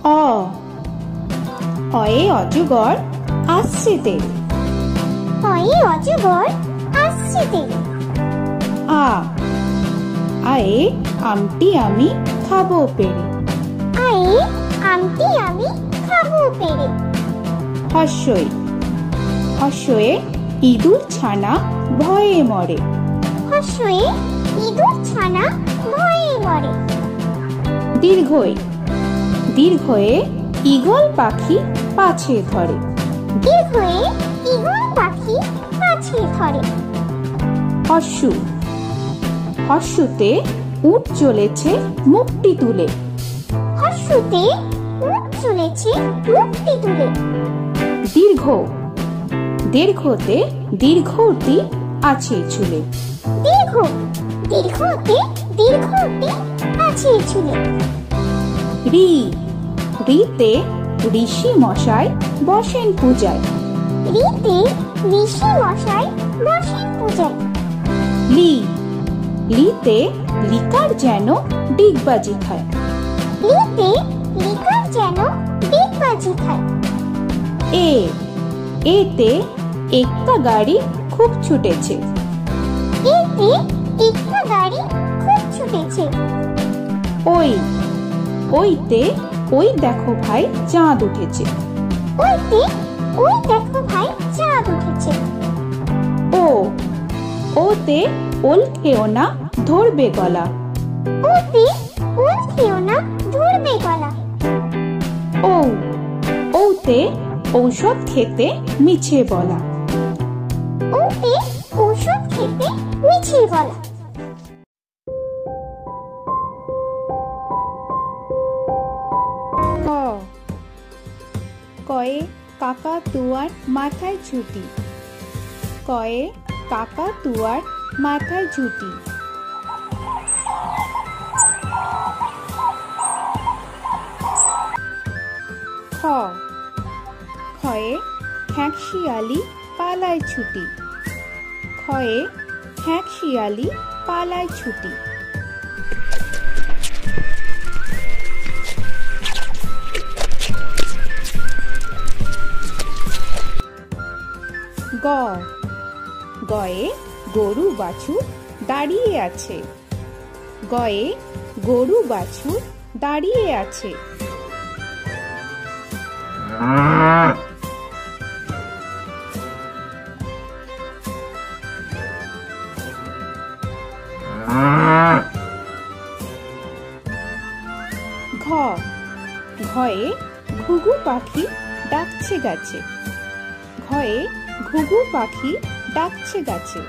অ অয়ে অজগর আসছে তেড়ে। অয়ে অজগর আসছে তেড়ে। আ আয়ে আমটি আমি খাবো পেড়ে। আয়ে আমটি আমি খাবো পেড়ে। হর্ষই হর্ষয়ে ইঁদুর ছানা ভয়ে মরে। হর্ষয়ে ইঁদুর ছানা ভয়ে মরে। দীর্ঘই দীর্ঘয়ে ঈগল পাখি পাছে ধরে। দীর্ঘয়ে ঈগল পাখি পাছে ধরে। হর্ষু হর্ষুতে উট চলেছে মুখটি তুলে। হর্ষুতে উট চলেছে মুখটি তুলে। দীর্ঘ দীর্ঘতে দীর্ঘটি আছে ঝুলে। দীর্ঘ দীর্ঘতে দীর্ঘটি আছে ঝুলে। রি রিতে ঋষি মশাই বসেন পূজায়। রিতে ঋষি মশাই বসেন পূজায়। লি লিতে লিকার যেন ডিগবাজি খায়। লিতে লিকার যেন ডিগবাজি খায়। এ এতে একটা গাড়ি খুব ছুটেছে। এতে একটা গাড়ি খুব ছুটেছে। ওই ওইতে ওই দেখো ভাই চাঁদ উঠেছে। ওইতে ওই দেখো ভাই চাঁদ উঠেছে। ও ওতে ওল খেও না ধরবে গলা। ওতে ওল খেও না ধরবে গলা। ও ওতে ঔষধ খেতে মিছে বলা। ওতে ঔষধ খেতে মিছে বলা। ক কয়ে কাকা তুয়ার মাথায় ঝুটি। কয়ে কাকা তুয়ার মাথায় ঝুটি। খ খয়ে খ্যাঁক শিয়ালি পালায় ছুটি। খয়ে খ্যাঁক শিয়ালি পালায় ছুটি। গ গয়ে গরু বাছুর দাঁড়িয়ে আছে। গয়ে গরু বাছুর দাঁড়িয়ে আছে। ঘ ঘয়ে ঘুঘু পাখি ডাকছে গাছে। ঘয়ে ঘুঘু পাখি ডাকছে গাছে।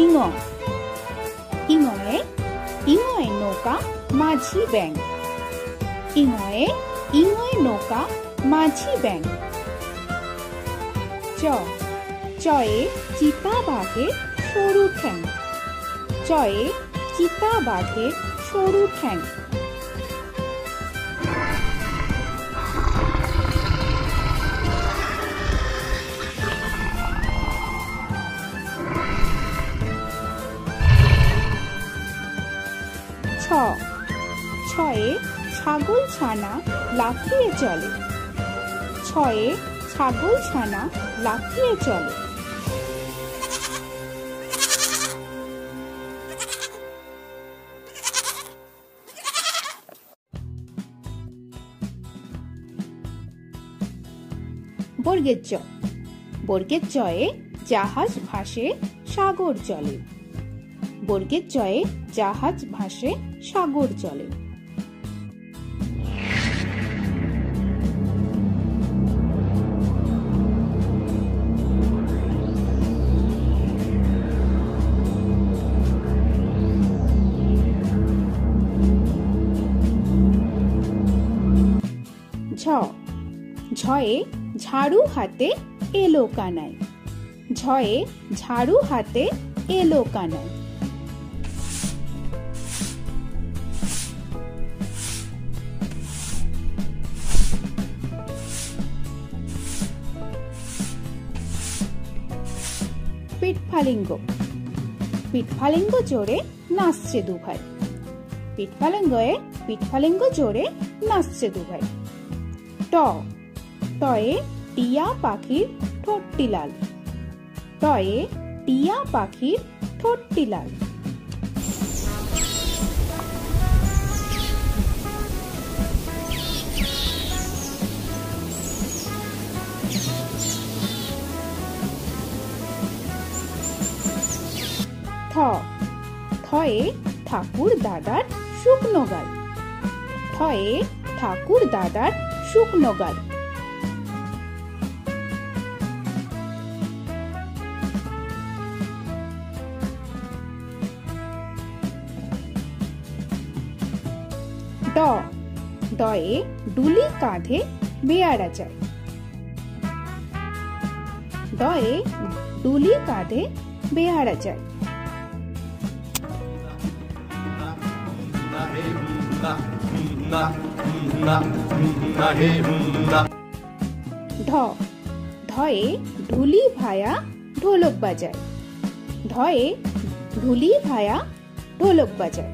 ইঙ ইঙয়ে ইঙয়ে নৌকা মাঝি ব্যাং। ইঙয়ে ইঙয়ে নৌকা মাঝি ব্যাং। চ চয়ে চিতা বাঘের সরু ঠ্যাং। চয়ে চিতা বাঘের সরু ঠ্যাং। ছ ছয়ে ছাগল ছানা লাফিয়ে চলে। ছয়ে ছাগল ছানা লাফিয়ে চলে। বর্গের চ বর্গের চয়ে জাহাজ ভাসে সাগর জলে। বর্গের চয়ে জাহাজ ভাসে সাগর জলে। ঝ ঝয়ে ঝাড়ু হাতে এলো কানাই। ঝয়ে ঝাড়ু হাতে এলো কানাই। ঝ পিঠফালিঙ্গ। পিঠফালিঙ্গ জোরে নাচছে দুভাই। পিঠফালিঙ্গয়ে পিঠফালিঙ্গ জোরে নাচছে দুভাই। ট, টয়ে টিয়া পাখির ঠোঁটটি লাল। টয়ে টিয়া পাখির ঠোঁটটি লাল। থ, থয়ে ঠাকুর দাদার শুকনো গাল। থয়ে ঠাকুর দাদার শুকনো গাল। ড, ডয়ে ডুলি কাঁধে বেয়ারা যায়। ডয়ে ডুলি কাঁধে বেয়ারা যায়। ঢ, ঢয়ে ঢুলি ভায়া ঢোলক বাজায়। ঢয়ে ঢুলি ভায়া ঢোলক বাজায়।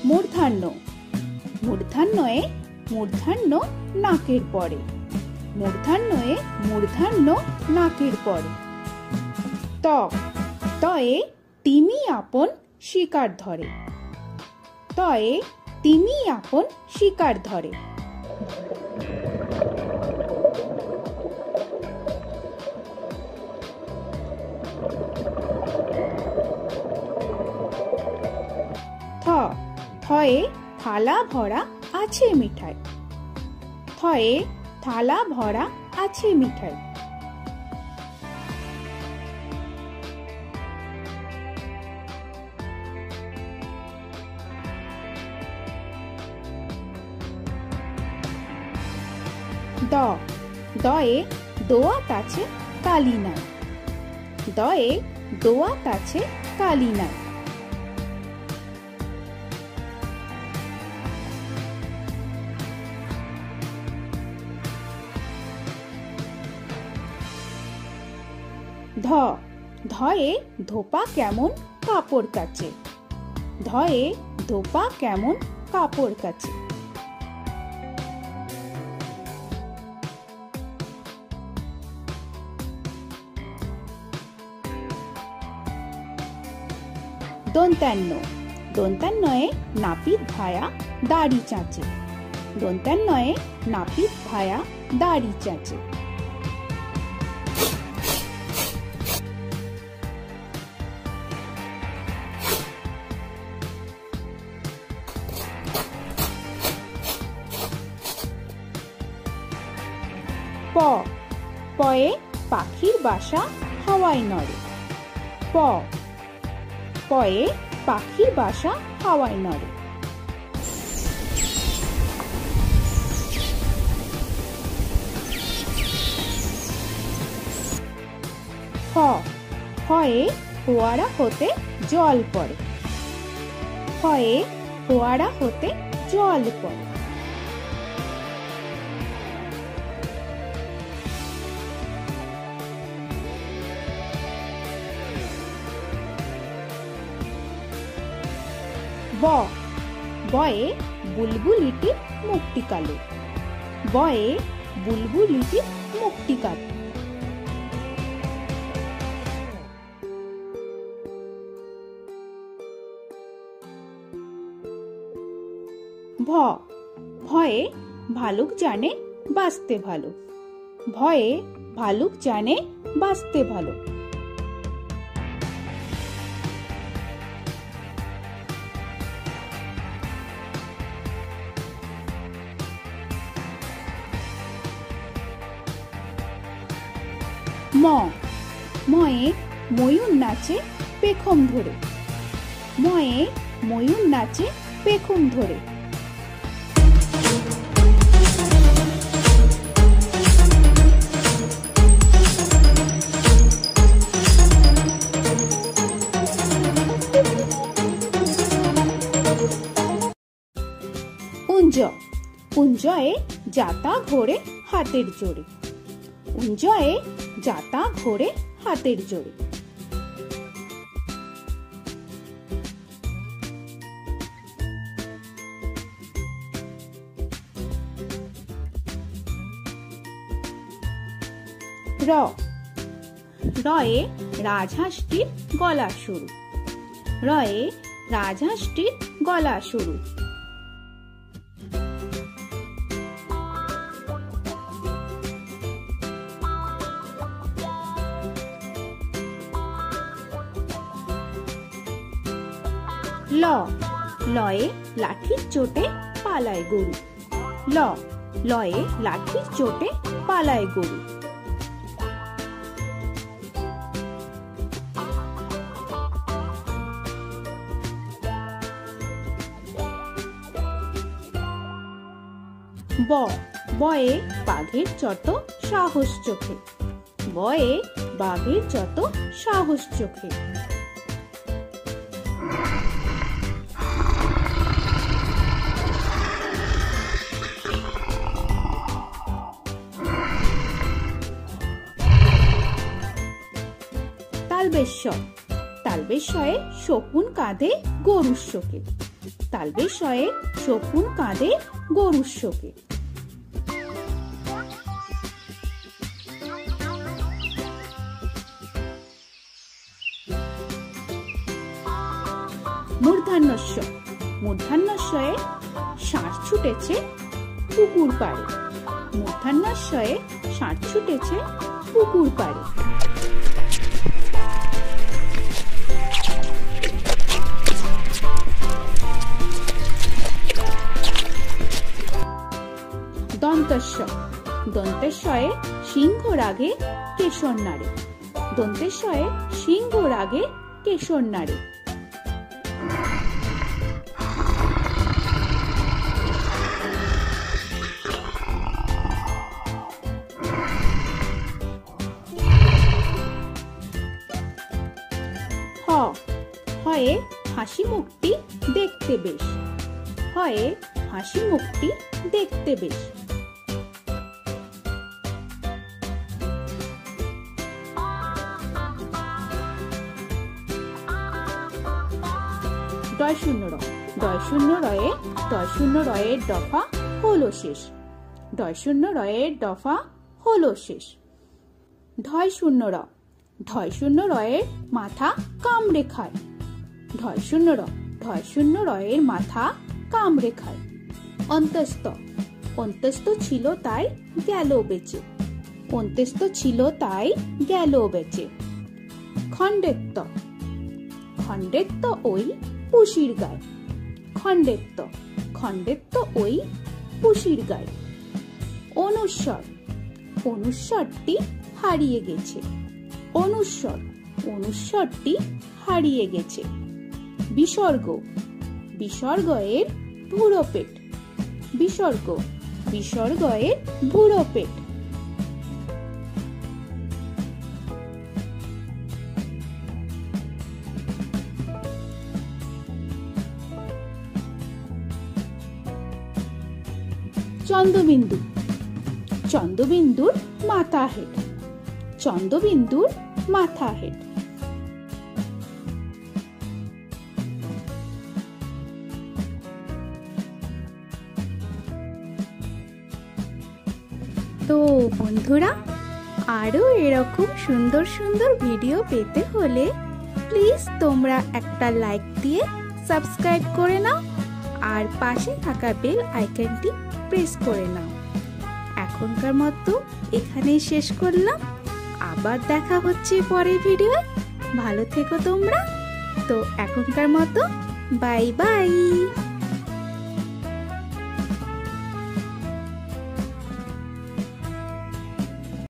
মূর্ধন্য, মূর্ধন্যয়ে মূর্ধন্য নাকের পরে। মূর্ধন্যয়ে মূর্ধন্য নাকের পরে। ত, তয়ে তিমি আপন শিকার ধরে। তয়ে তিমি আপন শিকার ধরে। থ, থয়ে থালা ভরা আছে মিঠাই। থয়ে থালা ভরা আছে মিঠাই। দ, দয়ে দোয়াত আছে কালি নাই। দয়ে দোয়াত আছে কালি নাই। ধ, ধয়ে ধোপা কেমন কাপড় কাচে। ধয়ে ধোপা কেমন কাপড় কাচে। দন্তান্ন, দন্তান্নয়ে নাপিত ভায়া দাড়ি চাঁচে। দন্তান্নয়ে নাপিত ভায়া দাড়ি চাঁচে। প, পয়ে পাখির বাসা হাওয়ায় নড়ে। প, পয়ে পাখির বাসা হাওয়ায় নড়ে। ফ, ফয়ে ফোয়ারা হতে জল পড়ে। ফয়ে ফোয়ারা হতে জল পড়ে। ব, বয়ে বুলবুলিটির মুখটি কালো। বয়ে বুলবুলিটির মুখটি কালো। ভ, ভয়ে ভালুক জানে বাঁচতে ভালো। ভয়ে ভালুক জানে বাঁচতে ভালো। ম, ময়ে ময়ূর নাচে পেখম ধরে। ময়ে ময়ূর নাচে পেখম ধরে। উঞ্জয়ে যাতা ঘোরে হাতের জোরে। উঞ্জয়ে যাতা ঘোরে হাতের জোরে। র রয়ে রাজহাঁসটির গলা সরু। রয়ে রাজহাঁসটির গলা সরু। ল লয়ে লাঠির চোটে পালায় গরু। ল লয়ে লাঠির চোটে পালায় গরু। ব বয়ে বাঘের যত সাহস চোখে। বয়ে বাঘের যত সাহস চোখে। তালবেশ্বর তালবেশ্বরে শকুন কাঁধে গরুর শোকে। তালবেশ্বরে শকুন কাঁধে গরুর শোকে। মূর্ধন্যস্ব মূর্ধন্যস্বয়ে ষাঁড় ছুটেছে পুকুর পাড়ে। মূর্ধন্যস্বয়ে ষাঁড় ছুটেছে পুকুর পাড়ে। দন্তস্ব দন্তেশ্বয়ে সিংহ রাগে কেশর নাড়ে। দন্তেশ্বয়ে সিংহ রাগে কেশর নাড়ে। হ হয়ে হাসি মুখটি দেখতে বেশ। হয়ে হাসি মুখটি দেখতে বেশ। ডয় শূন্য র ডয় শূন্য রয়ে ডয় শূন্য রয়ের দফা হলো শেষ। ডয় শূন্য রয়ের দফা হলো শেষ। ঢয় শূন্য র ঢয় শূন্য রয়ের মাথা কামড়ে খায়। ঢয় শূন্য র ঢয় শূন্য রয়ের মাথা কামড়ে খায়। অন্তস্থ অন্তস্থ ছিল তাই গেল বেঁচে। অন্তস্থ ছিল তাই গেল বেঁচে। খণ্ডেত্ব খণ্ডেত্ব ওই পুষির গায়। খণ্ডেত্ব খণ্ডেত্ব ওই পুষির গায়। অনুস্বর অনুস্বরটি হারিয়ে গেছে। অনুস্বর অনুস্বরটি হারিয়ে গেছে। বিসর্গ বিসর্গ এর ভুরো পেট। বিসর্গ বিসর্গ এর ভুরো পেট। চন্দ্রবিন্দু চন্দ্রবিন্দুর মাথা হেড। চন্দ্রবিন্দুর মাথা হেড। তো বন্ধুরা, আরো এরকম সুন্দর সুন্দর ভিডিও পেতে হলে প্লিজ তোমরা একটা লাইক দিয়ে সাবস্ক্রাইব করে নাও আর পাশে থাকা বেল আইকনটি প্রেস করে নাও। এখনকার মতো এখানেই শেষ করলাম। আবার দেখা হচ্ছে পরের ভিডিওয়ে। ভালো থেকো তোমরা। তো এখনকার মতো বাই বাই।